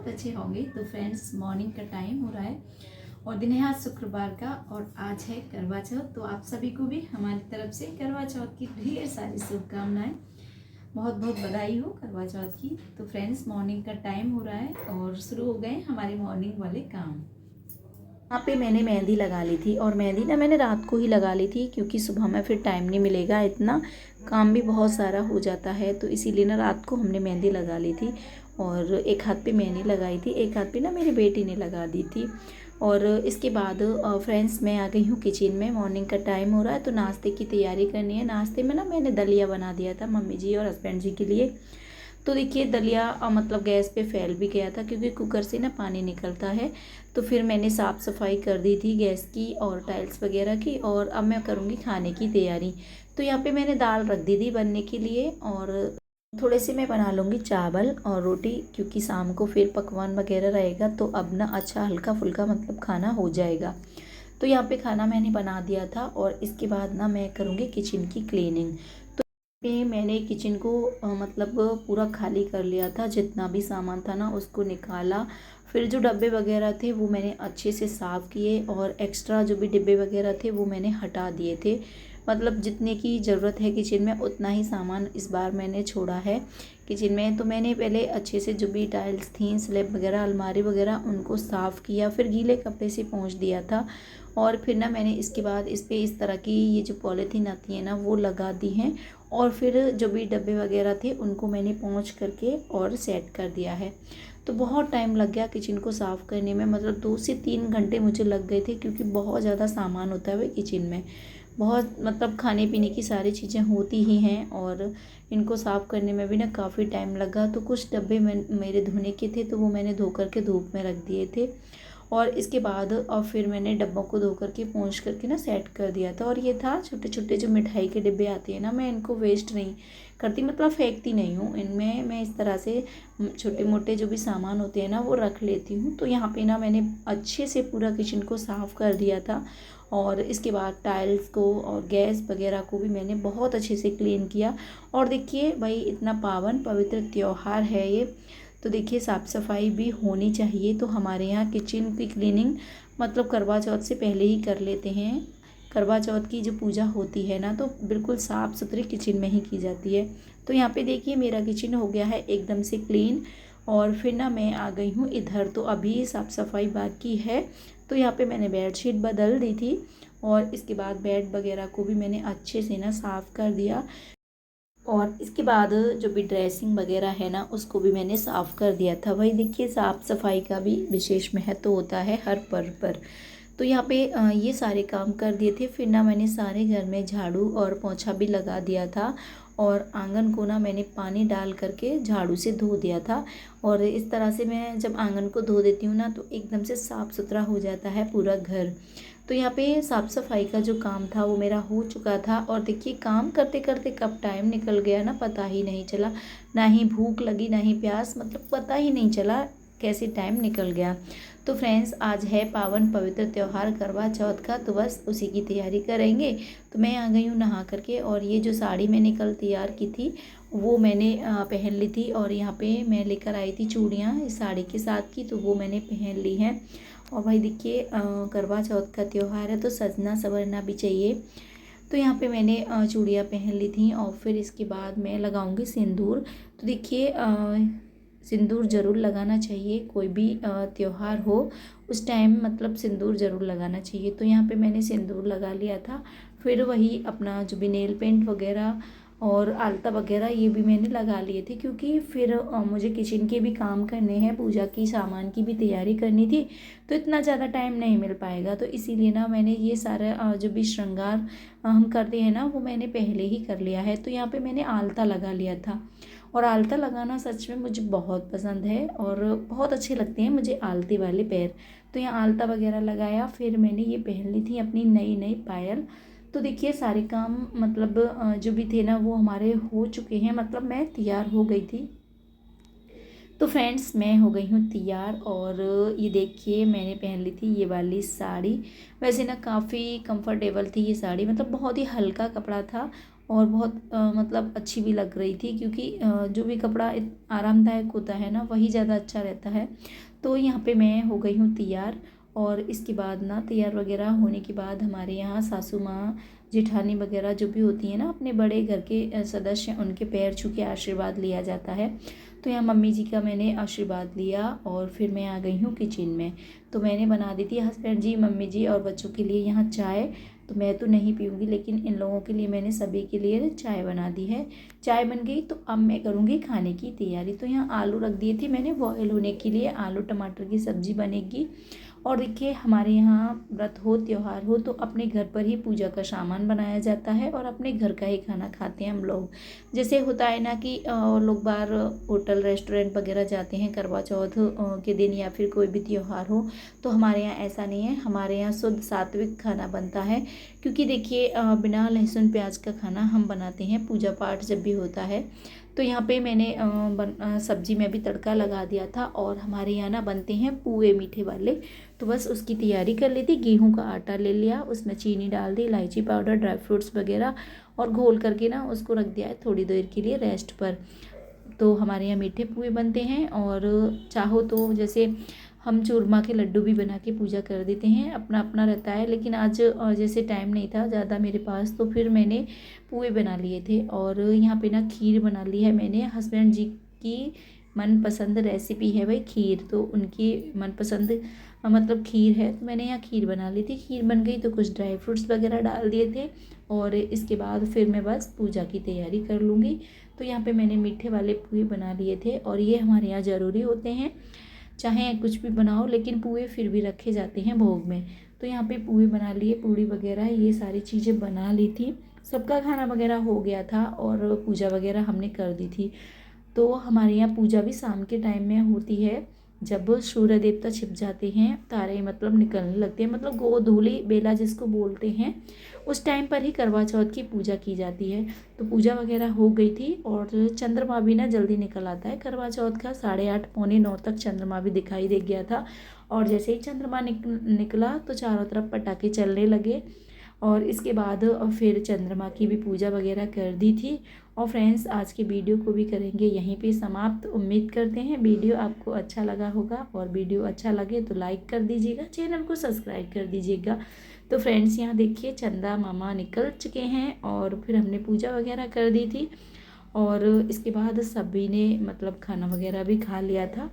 बहुत अच्छे होंगे। तो फ्रेंड्स, मॉर्निंग का टाइम हो रहा है और दिन है आज शुक्रवार का और आज है करवा चौथ। तो आप सभी को भी हमारी तरफ से करवा चौथ की ढेर सारी शुभकामनाएं। बहुत बहुत बधाई हो करवा चौथ की। तो फ्रेंड्स, मॉर्निंग का टाइम हो रहा है और शुरू हो गए हमारे मॉर्निंग वाले काम। यहाँ पे मैंने मेहंदी लगा ली थी और मेहंदी ना मैंने रात को ही लगा ली थी क्योंकि सुबह में फिर टाइम नहीं मिलेगा, इतना काम भी बहुत सारा हो जाता है। तो इसीलिए ना रात को हमने मेहंदी लगा ली थी और एक हाथ पे मैंने लगाई थी, एक हाथ पे ना मेरी बेटी ने लगा दी थी। और इसके बाद फ्रेंड्स मैं आ गई हूँ किचन में। मॉर्निंग का टाइम हो रहा है तो नाश्ते की तैयारी करनी है। नाश्ते में ना मैंने दलिया बना दिया था मम्मी जी और हस्बैंड जी के लिए। तो देखिए दलिया मतलब गैस पे फैल भी गया था क्योंकि कुकर से ना पानी निकलता है। तो फिर मैंने साफ़ सफाई कर दी थी गैस की और टाइल्स वगैरह की, और अब मैं करूँगी खाने की तैयारी। तो यहाँ पे मैंने दाल रख दी थी बनने के लिए और थोड़े से मैं बना लूँगी चावल और रोटी क्योंकि शाम को फिर पकवान वगैरह रहेगा। तो अब ना अच्छा हल्का फुल्का मतलब खाना हो जाएगा। तो यहाँ पे खाना मैंने बना दिया था और इसके बाद ना मैं करूँगी किचन की क्लीनिंग। पे मैंने किचन को मतलब पूरा खाली कर लिया था, जितना भी सामान था ना उसको निकाला। फिर जो डब्बे वगैरह थे वो मैंने अच्छे से साफ़ किए और एक्स्ट्रा जो भी डिब्बे वगैरह थे वो मैंने हटा दिए थे। मतलब जितने की ज़रूरत है किचन में उतना ही सामान इस बार मैंने छोड़ा है किचन में। तो मैंने पहले अच्छे से जो भी टाइल्स थी, स्लैब वगैरह, अलमारी वगैरह उनको साफ़ किया, फिर गीले कपड़े से पोंछ दिया था। और फिर ना मैंने इसके बाद इस पर इस तरह की ये जो पॉलीथीन आती है ना वो लगा दी हैं। और फिर जो भी डब्बे वगैरह थे उनको मैंने पोंछ करके और सेट कर दिया है। तो बहुत टाइम लग गया किचन को साफ़ करने में, मतलब 2 से 3 घंटे मुझे लग गए थे क्योंकि बहुत ज़्यादा सामान होता है किचन में। बहुत मतलब खाने पीने की सारी चीज़ें होती ही हैं और इनको साफ़ करने में भी ना काफ़ी टाइम लगा। तो कुछ डब्बे मेरे धोने के थे तो वो मैंने धो करके धूप में रख दिए थे। और इसके बाद और फिर मैंने डब्बों को धो करके पोंछ करके ना सेट कर दिया था। और ये था छोटे छोटे जो मिठाई के डिब्बे आते हैं ना, मैं इनको वेस्ट नहीं करती, मतलब फेंकती नहीं हूँ। इनमें मैं इस तरह से छोटे मोटे जो भी सामान होते हैं ना वो रख लेती हूँ। तो यहाँ पे ना मैंने अच्छे से पूरा किचन को साफ़ कर दिया था और इसके बाद टाइल्स को और गैस वगैरह को भी मैंने बहुत अच्छे से क्लीन किया। और देखिए भाई, इतना पावन पवित्र त्यौहार है ये, तो देखिए साफ़ सफाई भी होनी चाहिए। तो हमारे यहाँ किचन की क्लीनिंग मतलब करवा चौथ से पहले ही कर लेते हैं। करवा चौथ की जो पूजा होती है ना तो बिल्कुल साफ़ सुथरी किचन में ही की जाती है। तो यहाँ पे देखिए मेरा किचन हो गया है एकदम से क्लीन। और फिर ना मैं आ गई हूँ इधर, तो अभी साफ़ सफाई बाकी है। तो यहाँ पे मैंने बेडशीट बदल दी थी और इसके बाद बेड वगैरह को भी मैंने अच्छे से ना साफ़ कर दिया। और इसके बाद जो भी ड्रेसिंग वगैरह है ना उसको भी मैंने साफ़ कर दिया था। भाई देखिए साफ़ सफाई का भी विशेष महत्व होता है हर पर्व पर। तो यहाँ पे ये सारे काम कर दिए थे। फिर ना मैंने सारे घर में झाड़ू और पोंछा भी लगा दिया था और आंगन को ना मैंने पानी डाल करके झाड़ू से धो दिया था। और इस तरह से मैं जब आंगन को धो देती हूँ ना तो एकदम से साफ़ सुथरा हो जाता है पूरा घर। तो यहाँ पे साफ़ सफाई का जो काम था वो मेरा हो चुका था। और देखिए काम करते करते कब टाइम निकल गया ना पता ही नहीं चला, ना ही भूख लगी ना ही प्यास, मतलब पता ही नहीं चला कैसे टाइम निकल गया। तो फ्रेंड्स, आज है पावन पवित्र त्यौहार करवा चौथ का, तो बस उसी की तैयारी करेंगे। तो मैं आ गई हूँ नहा करके और ये जो साड़ी मैंने कल तैयार की थी वो मैंने पहन ली थी। और यहाँ पे मैं लेकर आई थी चूड़ियाँ इस साड़ी के साथ की, तो वो मैंने पहन ली हैं। और भाई देखिए करवा चौथ का त्यौहार है तो सजना संवरना भी चाहिए। तो यहाँ पे मैंने चूड़ियाँ पहन ली थी और फिर इसके बाद मैं लगाऊंगी सिंदूर। तो देखिए सिंदूर ज़रूर लगाना चाहिए, कोई भी त्यौहार हो उस टाइम मतलब सिंदूर ज़रूर लगाना चाहिए। तो यहाँ पे मैंने सिंदूर लगा लिया था। फिर वही अपना जो भी नेल पेंट वगैरह और आलता वगैरह ये भी मैंने लगा लिए थे क्योंकि फिर मुझे किचन के भी काम करने हैं, पूजा की सामान की भी तैयारी करनी थी। तो इतना ज़्यादा टाइम नहीं मिल पाएगा, तो इसीलिए ना मैंने ये सारा जो भी श्रृंगार हम करते हैं ना वो मैंने पहले ही कर लिया है। तो यहाँ पे मैंने आलता लगा लिया था और आलता लगाना सच में मुझे बहुत पसंद है और बहुत अच्छे लगते हैं मुझे आलती वाले पैर। तो यहाँ आलता वगैरह लगाया, फिर मैंने ये पहन ली थी अपनी नई नई पायल। तो देखिए सारे काम मतलब जो भी थे ना वो हमारे हो चुके हैं, मतलब मैं तैयार हो गई थी। तो फ्रेंड्स, मैं हो गई हूँ तैयार और ये देखिए मैंने पहन ली थी ये वाली साड़ी। वैसे ना काफ़ी कंफर्टेबल थी ये साड़ी, मतलब बहुत ही हल्का कपड़ा था और बहुत मतलब अच्छी भी लग रही थी, क्योंकि जो भी कपड़ा आरामदायक होता है ना वही ज़्यादा अच्छा रहता है। तो यहाँ पे मैं हो गई हूँ तैयार, और इसके बाद ना तैयार वगैरह होने के बाद हमारे यहाँ सासू माँ जेठानी वगैरह जो भी होती है ना, अपने बड़े घर के सदस्य, उनके पैर छू के आशीर्वाद लिया जाता है। तो यहाँ मम्मी जी का मैंने आशीर्वाद लिया और फिर मैं आ गई हूँ किचन में। तो मैंने बना दी थी हस्बैंड जी, मम्मी जी और बच्चों के लिए यहाँ चाय। तो मैं तो नहीं पीऊँगी, लेकिन इन लोगों के लिए मैंने सभी के लिए चाय बना दी है। चाय बन गई तो अब मैं करूँगी खाने की तैयारी। तो यहाँ आलू रख दिए थे मैंने बॉयल होने के लिए, आलू टमाटर की सब्ज़ी बनेगी। और देखिए हमारे यहाँ व्रत हो त्यौहार हो तो अपने घर पर ही पूजा का सामान बनाया जाता है और अपने घर का ही खाना खाते हैं हम लोग। जैसे होता है ना कि लोग बाहर होटल रेस्टोरेंट वगैरह जाते हैं करवा चौथ के दिन या फिर कोई भी त्यौहार हो, तो हमारे यहाँ ऐसा नहीं है। हमारे यहाँ शुद्ध सात्विक खाना बनता है, क्योंकि देखिए बिना लहसुन प्याज का खाना हम बनाते हैं पूजा पाठ जब भी होता है। तो यहाँ पे मैंने सब्जी में भी तड़का लगा दिया था, और हमारे यहाँ ना बनते हैं पुए मीठे वाले, तो बस उसकी तैयारी कर ली थी। गेहूं का आटा ले लिया, उसमें चीनी डाल दी, इलायची पाउडर, ड्राई फ्रूट्स वगैरह, और घोल करके ना उसको रख दिया है थोड़ी देर के लिए रेस्ट पर। तो हमारे यहाँ मीठे पुए बनते हैं, और चाहो तो जैसे हम चूरमा के लड्डू भी बना के पूजा कर देते हैं, अपना अपना रहता है। लेकिन आज जैसे टाइम नहीं था ज़्यादा मेरे पास, तो फिर मैंने पुए बना लिए थे। और यहाँ पे ना खीर बना ली है मैंने। हस्बैंड जी की मनपसंद रेसिपी है भाई खीर, तो उनकी मनपसंद मतलब खीर है, तो मैंने यहाँ खीर बना ली थी। खीर बन गई तो कुछ ड्राई फ्रूट्स वगैरह डाल दिए थे, और इसके बाद फिर मैं बस पूजा की तैयारी कर लूँगी। तो यहाँ पे मैंने मीठे वाले पुए बना लिए थे, और ये हमारे यहाँ ज़रूरी होते हैं, चाहे कुछ भी बनाओ लेकिन पुए फिर भी रखे जाते हैं भोग में। तो यहाँ पे पुए बना लिए, पूड़ी वगैरह ये सारी चीज़ें बना ली थी। सबका खाना वगैरह हो गया था और पूजा वगैरह हमने कर दी थी। तो हमारे यहाँ पूजा भी शाम के टाइम में होती है, जब सूर्य देवता छिप जाते हैं, तारे मतलब निकलने लगते हैं, मतलब गोधूली बेला जिसको बोलते हैं, उस टाइम पर ही करवा चौथ की पूजा की जाती है। तो पूजा वगैरह हो गई थी, और चंद्रमा भी ना जल्दी निकल आता है करवा चौथ का, 8:30 पौने 9 तक चंद्रमा भी दिखाई दे गया था। और जैसे ही चंद्रमा निकला तो चारों तरफ पटाखे चलने लगे, और इसके बाद फिर चंद्रमा की भी पूजा वगैरह कर दी थी। और फ्रेंड्स, आज के वीडियो को भी करेंगे यहीं पे समाप्त। उम्मीद करते हैं वीडियो आपको अच्छा लगा होगा, और वीडियो अच्छा लगे तो लाइक कर दीजिएगा, चैनल को सब्सक्राइब कर दीजिएगा। तो फ्रेंड्स, यहाँ देखिए चंदा मामा निकल चुके हैं, और फिर हमने पूजा वगैरह कर दी थी, और इसके बाद सभी ने मतलब खाना वगैरह भी खा लिया था।